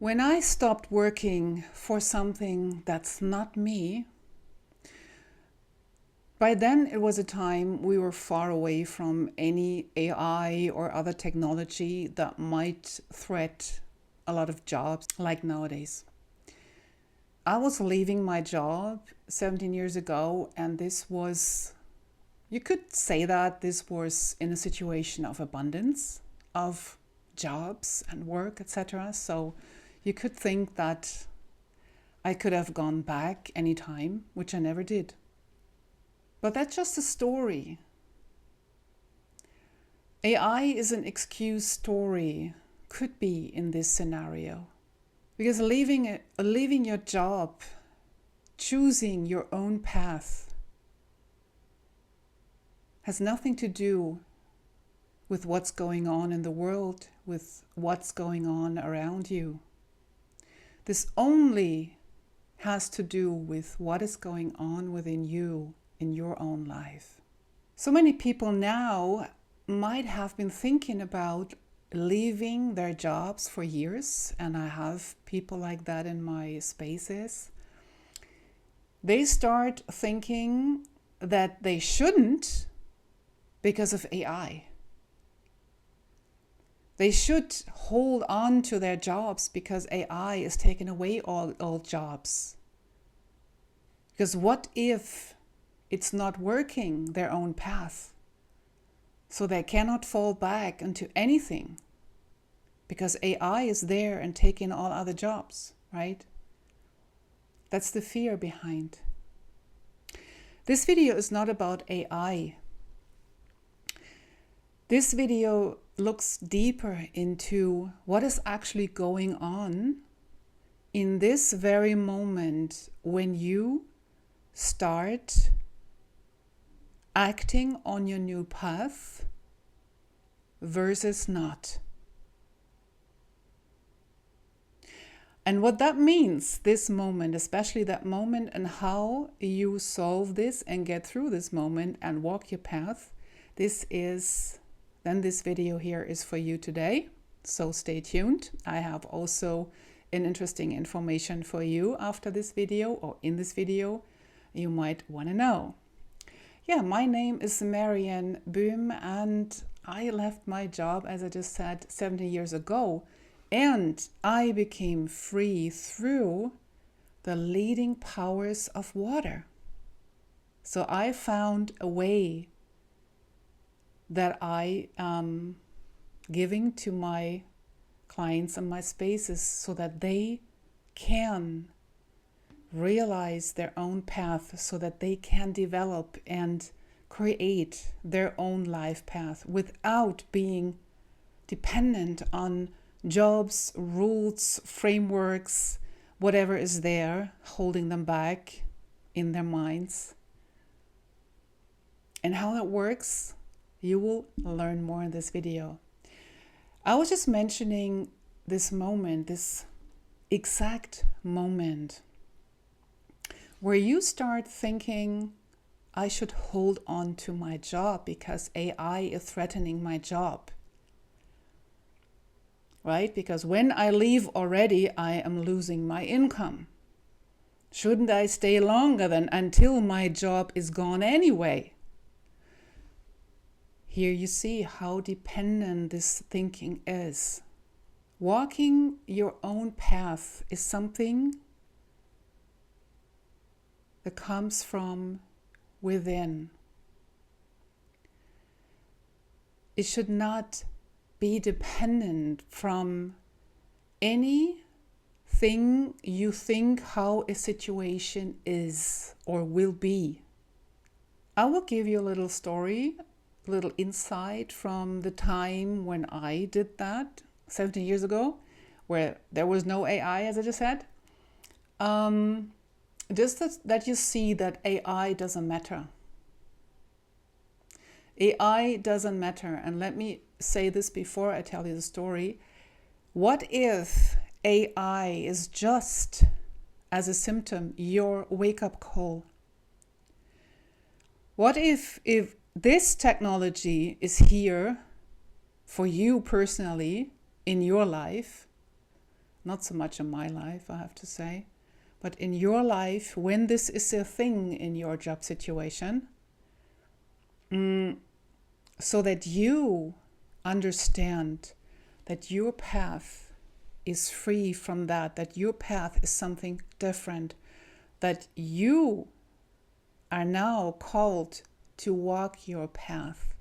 When I stopped working for something that's not me, by then it was a time we were far away from any AI or other technology that might threat a lot of jobs like nowadays. I was leaving my job 17 years ago, and this was, you could say that this was in a situation of abundance of jobs and work, etc. So you could think that I could have gone back anytime, which I never did. But that's just a story. AI is an excuse story, could be in this scenario. Because leaving your job, choosing your own path, has nothing to do with what's going on in the world, with what's going on around you. This only has to do with what is going on within you in your own life. So many people now might have been thinking about leaving their jobs for years, and I have people like that in my spaces. They start thinking that they shouldn't because of AI. They should hold on to their jobs because AI is taking away all jobs. Because what if it's not working their own path? So they cannot fall back into anything because AI is there and taking all other jobs, right? That's the fear behind. This video is not about AI. This video looks deeper into what is actually going on in this very moment when you start acting on your new path versus not. And what that means, this moment, especially that moment, and how you solve this and get through this moment and walk your path, this video here is for you today. So stay tuned. I have also an interesting information for you after this video, or in this video you might want to know. Yeah, my name is Marianne Boom, and I left my job, as I just said, 70 years ago, and I became free through the leading powers of water. So I found a way that I am giving to my clients and my spaces so that they can realize their own path, so that they can develop and create their own life path without being dependent on jobs, rules, frameworks, whatever is there holding them back in their minds. And how that works, you will learn more in this video. I was just mentioning this moment, this exact moment where you start thinking, I should hold on to my job because AI is threatening my job. Right? Because when I leave already, I am losing my income. Shouldn't I stay longer than until my job is gone anyway? Here you see how dependent this thinking is. Walking your own path is something that comes from within. It should not be dependent from anything you think how a situation is or will be. I will give you a little story, a little insight from the time when I did that 70 years ago, where there was no AI, as I just said. Just that you see that AI doesn't matter. AI doesn't matter. And let me say this before I tell you the story. What if AI is just, as a symptom, your wake-up call? What if this technology is here for you personally in your life, Not so much in my life, I have to say. But in your life, when this is a thing in your job situation, so that you understand that your path is free from that your path is something different, that you are now called to walk your path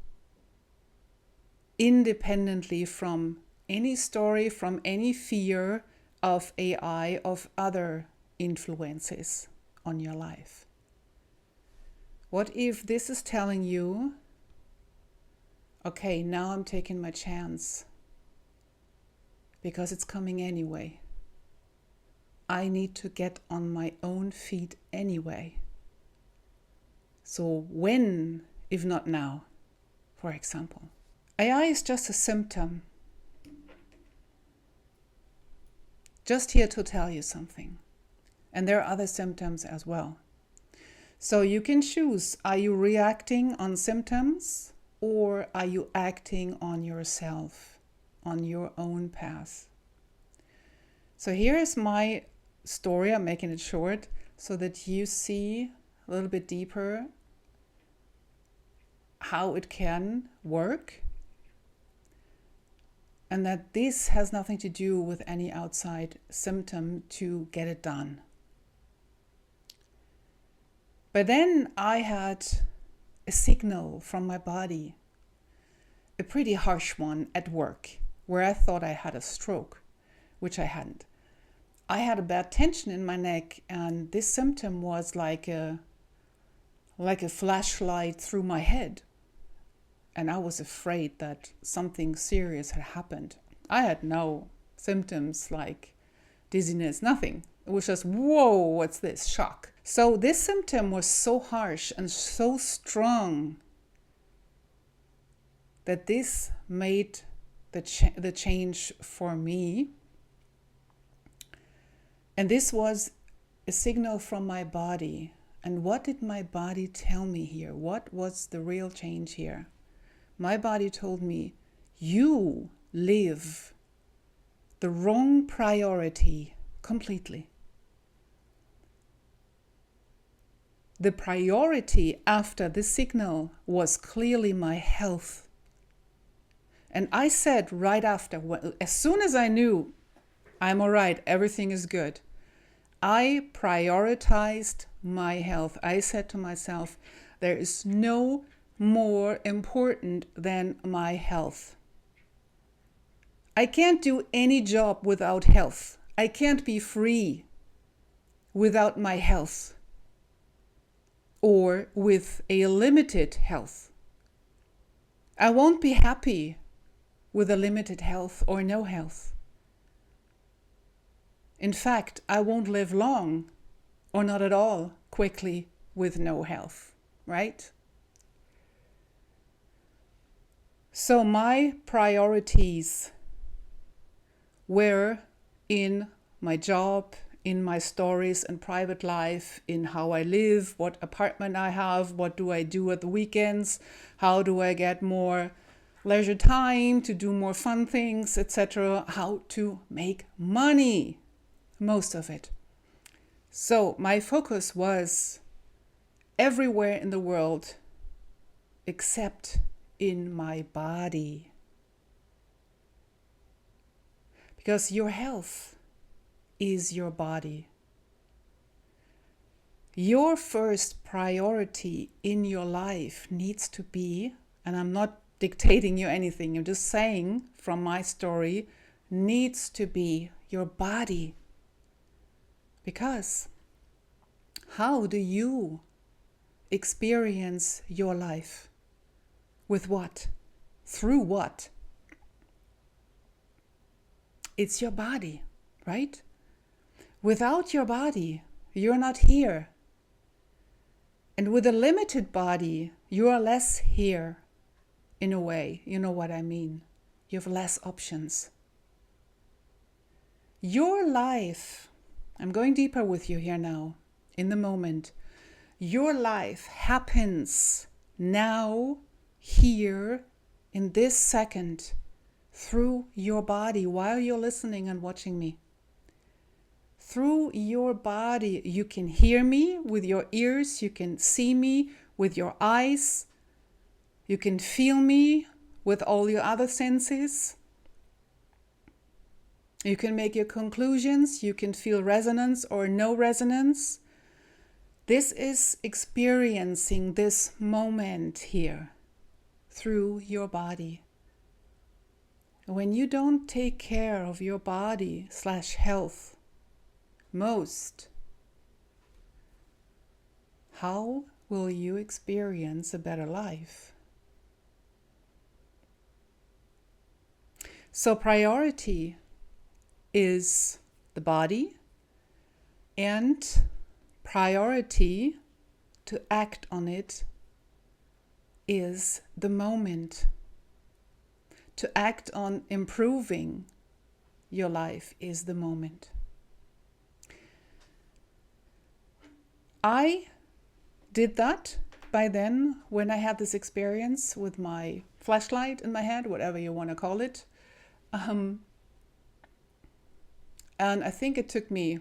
independently from any story, from any fear of AI, of other influences on your life. What if this is telling you, okay, now I'm taking my chance because it's coming anyway. I need to get on my own feet anyway. So when, if not now, for example? AI is just a symptom. Just here to tell you something. And there are other symptoms as well. So you can choose, are you reacting on symptoms or are you acting on yourself, on your own path? So here is my story. I'm making it short so that you see a little bit deeper how it can work, and that this has nothing to do with any outside symptom to get it done. But then I had a signal from my body, a pretty harsh one at work, where I thought I had a stroke, which I hadn't. I had a bad tension in my neck, and this symptom was like a flashlight through my head. And I was afraid that something serious had happened. I had no symptoms like dizziness, nothing. It was just, whoa, what's this? Shock. So this symptom was so harsh and so strong that this made the change for me. And this was a signal from my body. And what did my body tell me here? What was the real change here? My body told me, you live the wrong priority completely. The priority after this signal was clearly my health. And I said right after, as soon as I knew I'm all right, everything is good, I prioritized my health. I said to myself, there is no more important than my health. I can't do any job without health. I can't be free without my health or with a limited health. I won't be happy with a limited health or no health. In fact, I won't live long or not at all quickly with no health, right? So my priorities were in my job, in my stories and private life, in how I live, what apartment I have, what do I do at the weekends, how do I get more leisure time to do more fun things, etc., how to make money, most of it. So my focus was everywhere in the world except in my body. Because your health is your body. Your first priority in your life needs to be, and I'm not dictating you anything, I'm just saying from my story, needs to be your body. Because how do you experience your life? With what? Through what? It's your body, right? Without your body, you're not here. And with a limited body, you are less here, in a way. You know what I mean. You have less options. Your life, I'm going deeper with you here now, in the moment. Your life happens now, here, in this second, through your body, while you're listening and watching me. through your body. You can hear me with your ears, you can see me with your eyes, you can feel me with all your other senses. You can make your conclusions, you can feel resonance or no resonance. This is experiencing this moment here through your body. When you don't take care of your body / health most, how will you experience a better life? So priority is the body, and priority to act on it is the moment. To act on improving your life is the moment. I did that by then when I had this experience with my flashlight in my head, whatever you want to call it. And I think it took me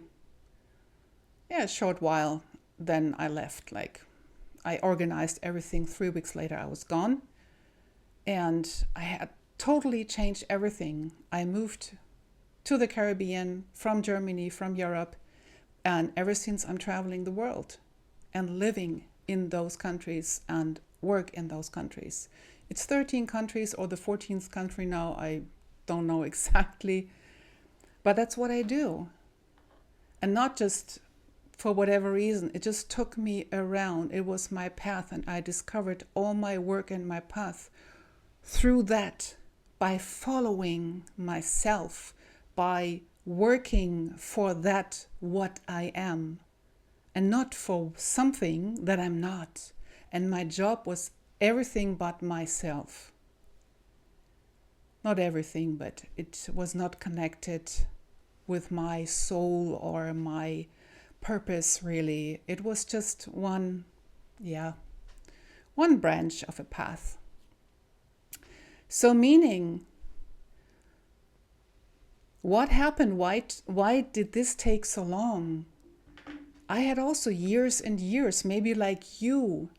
a short while. Then I left. Like, I organized everything. 3 weeks later, I was gone. And I had totally changed everything. I moved to the Caribbean from Germany, from Europe. And ever since, I'm traveling the world and living in those countries and work in those countries. It's 13 countries or the 14th country now. I don't know exactly. But that's what I do. And not just for whatever reason. It just took me around. It was my path, and I discovered all my work and my path through that, by following myself, by working for that what I am, and not for something that I'm not. And my job was everything but myself. Not everything, but it was not connected with my soul or my purpose, really. It was just one branch of a path. So meaning, what happened? Why did this take so long? I had also years and years, maybe like you,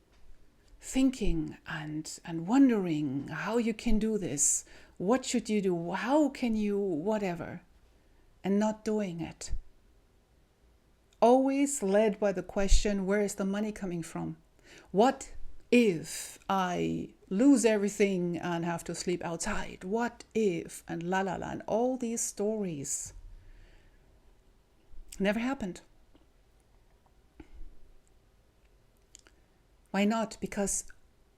thinking and wondering how you can do this. What should you do? How can you, whatever, and not doing it. Always led by the question, where is the money coming from? What if I lose everything and have to sleep outside? What if? And la la la. And all these stories never happened. Why not? Because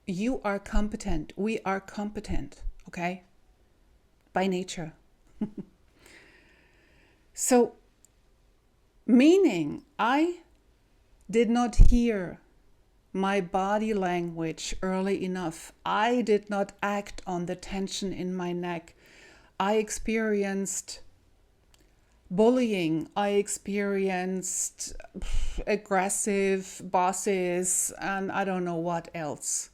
you are competent. We are competent, okay? By nature. So, meaning I did not hear my body language early enough. I did not act on the tension in my neck. I experienced bullying. I experienced aggressive bosses and I don't know what else.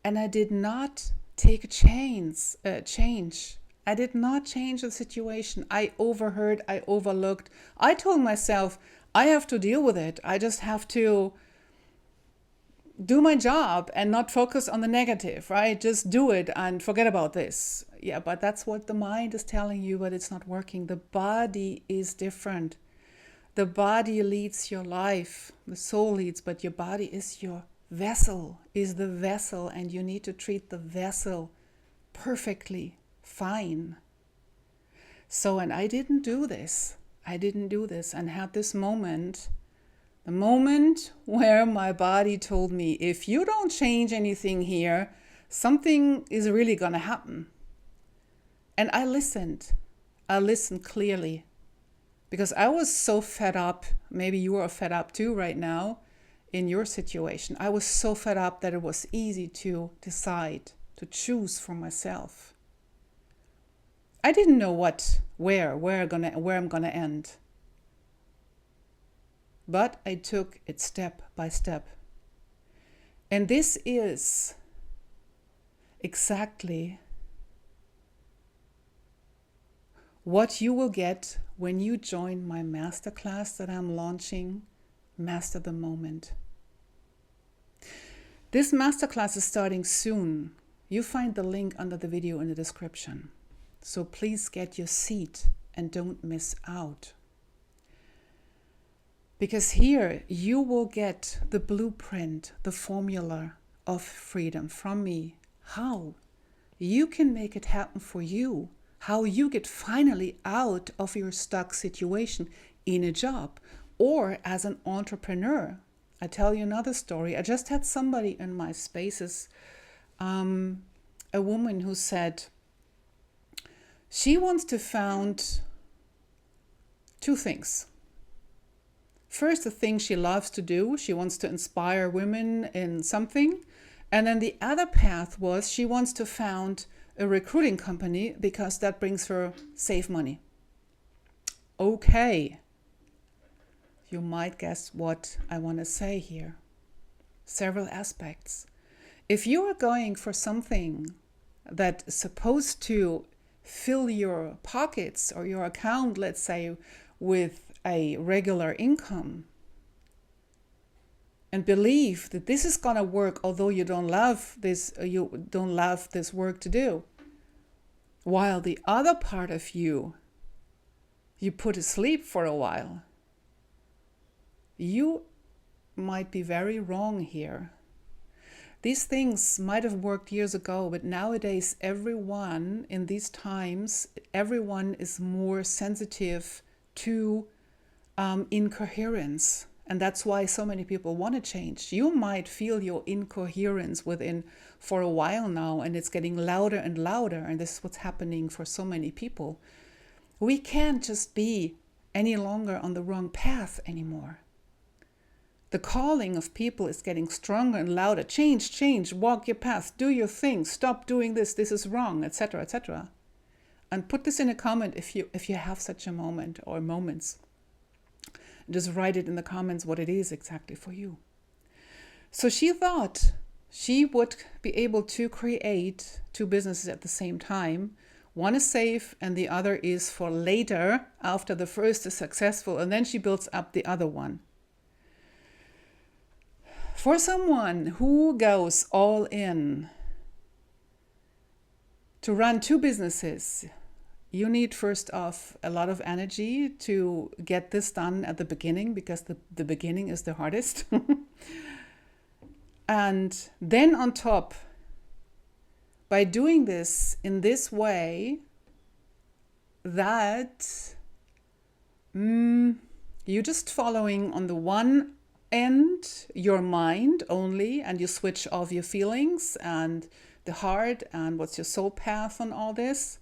And I did not take a change. I did not change the situation. I overheard, I overlooked. I told myself, I have to deal with it. I just have to do my job and not focus on the negative, right? Just do it and forget about this. Yeah, but that's what the mind is telling you, but it's not working. The body is different. The body leads your life. The soul leads, but your body is your vessel, is the vessel, and you need to treat the vessel perfectly fine. So, and I didn't do this and had this moment, the moment where my body told me, if you don't change anything here, something is really going to happen. And I listened clearly, because I was so fed up. Maybe you are fed up too right now in your situation. I was so fed up that it was easy to decide, to choose for myself. I didn't know where I'm gonna end. But I took it step by step. And this is exactly what you will get when you join my masterclass that I'm launching, Master the Moment. This masterclass is starting soon. You find the link under the video in the description. So please get your seat and don't miss out. Because here you will get the blueprint, the formula of freedom from me. How you can make it happen for you. How you get finally out of your stuck situation in a job or as an entrepreneur. I tell you another story. I just had somebody in my spaces, a woman who said she wants to found two things. First, the thing she loves to do, she wants to inspire women in something. And then the other path was she wants to found a recruiting company because that brings her safe money. Okay. You might guess what I want to say here. Several aspects. If you are going for something that is supposed to fill your pockets or your account, let's say, with a regular income, and believe that this is going to work, although you don't love this work to do, while the other part of you put asleep for a while, you might be very wrong here. These things might have worked years ago, but nowadays everyone in these times, everyone is more sensitive to incoherence. And that's why so many people want to change. You might feel your incoherence within for a while now, and it's getting louder and louder. And this is what's happening for so many people. We can't just be any longer on the wrong path anymore. The calling of people is getting stronger and louder. Change, walk your path, do your thing, stop doing this is wrong, etc., etc. And put this in a comment if you have such a moment or moments. Just write it in the comments what it is exactly for you. So she thought she would be able to create two businesses at the same time. One is safe and the other is for later, after the first is successful, and then she builds up the other one. For someone who goes all in to run two businesses, you need first off a lot of energy to get this done at the beginning, because the beginning is the hardest. And then on top, by doing this in this way, that you're just following on the one end your mind only, and you switch off your feelings and the heart and what's your soul path on all this.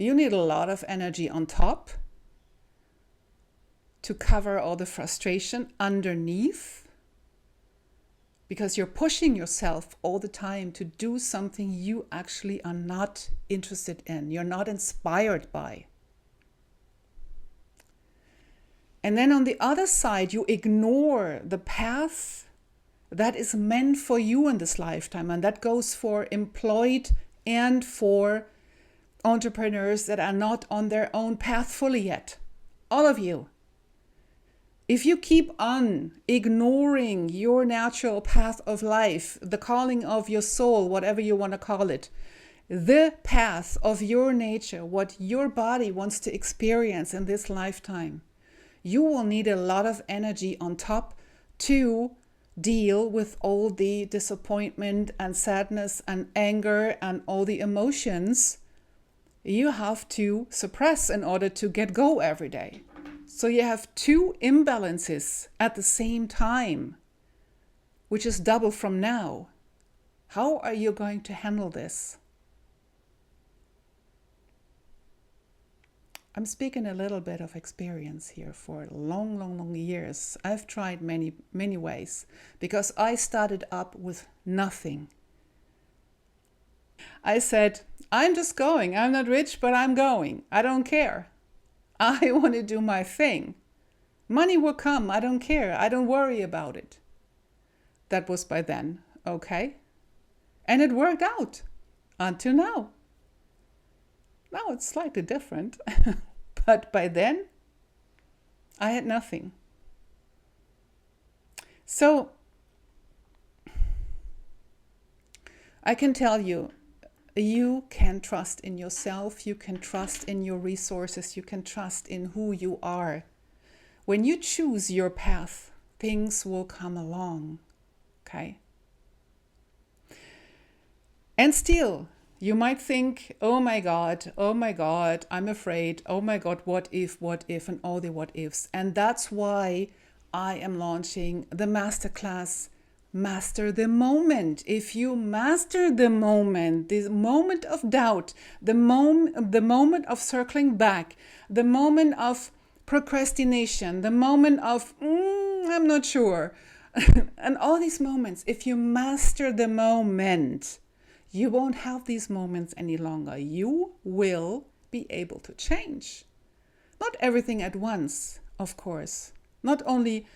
You need a lot of energy on top to cover all the frustration underneath, because you're pushing yourself all the time to do something you actually are not interested in, you're not inspired by. And then on the other side, you ignore the path that is meant for you in this lifetime. And that goes for employed and for entrepreneurs that are not on their own path fully yet. All of you. If you keep on ignoring your natural path of life, the calling of your soul, whatever you want to call it, the path of your nature, what your body wants to experience in this lifetime, you will need a lot of energy on top to deal with all the disappointment and sadness and anger and all the emotions you have to suppress in order to get go every day. So you have two imbalances at the same time, which is double from now. How are you going to handle this? I'm speaking a little bit of experience here for long years. I've tried many ways, because I started up with nothing. I said, I'm just going. I'm not rich, but I'm going. I don't care. I want to do my thing. Money will come. I don't care. I don't worry about it. That was by then, okay? And it worked out until now. Now it's slightly different, but by then I had nothing. So I can tell you, you can trust in yourself, you can trust in your resources, you can trust in who you are. When you choose your path, things will come along, okay? And still, you might think, oh my God, I'm afraid, oh my God, what if, and all the what ifs. And that's why I am launching the masterclass, Master the Moment. If you master the moment, this moment of doubt, the moment of circling back, the moment of procrastination, the moment of, I'm not sure, and all these moments, if you master the moment, you won't have these moments any longer. You will be able to change. Not everything at once, of course. Not only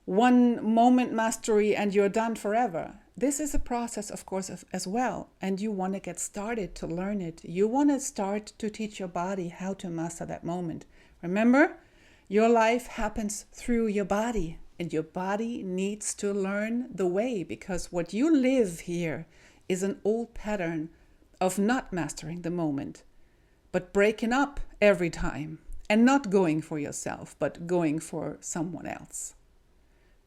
one moment mastery and you're done forever. This is a process, of course, as well. And you want to get started to learn it. You want to start to teach your body how to master that moment. Remember, your life happens through your body. And your body needs to learn the way, because what you live here is an old pattern of not mastering the moment, but breaking up every time and not going for yourself, but going for someone else,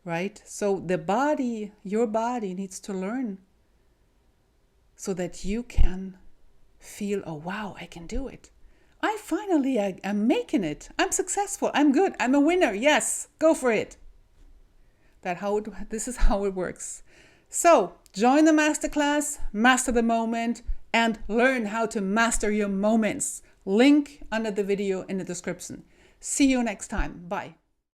right? So the body, your body needs to learn so that you can feel, oh, wow, I can do it. I'm making it. I'm successful. I'm good. I'm a winner. Yes, go for it. This is how it works. So join the masterclass, master the moment, and learn how to master your moments. Link under the video in the description. See you next time. Bye.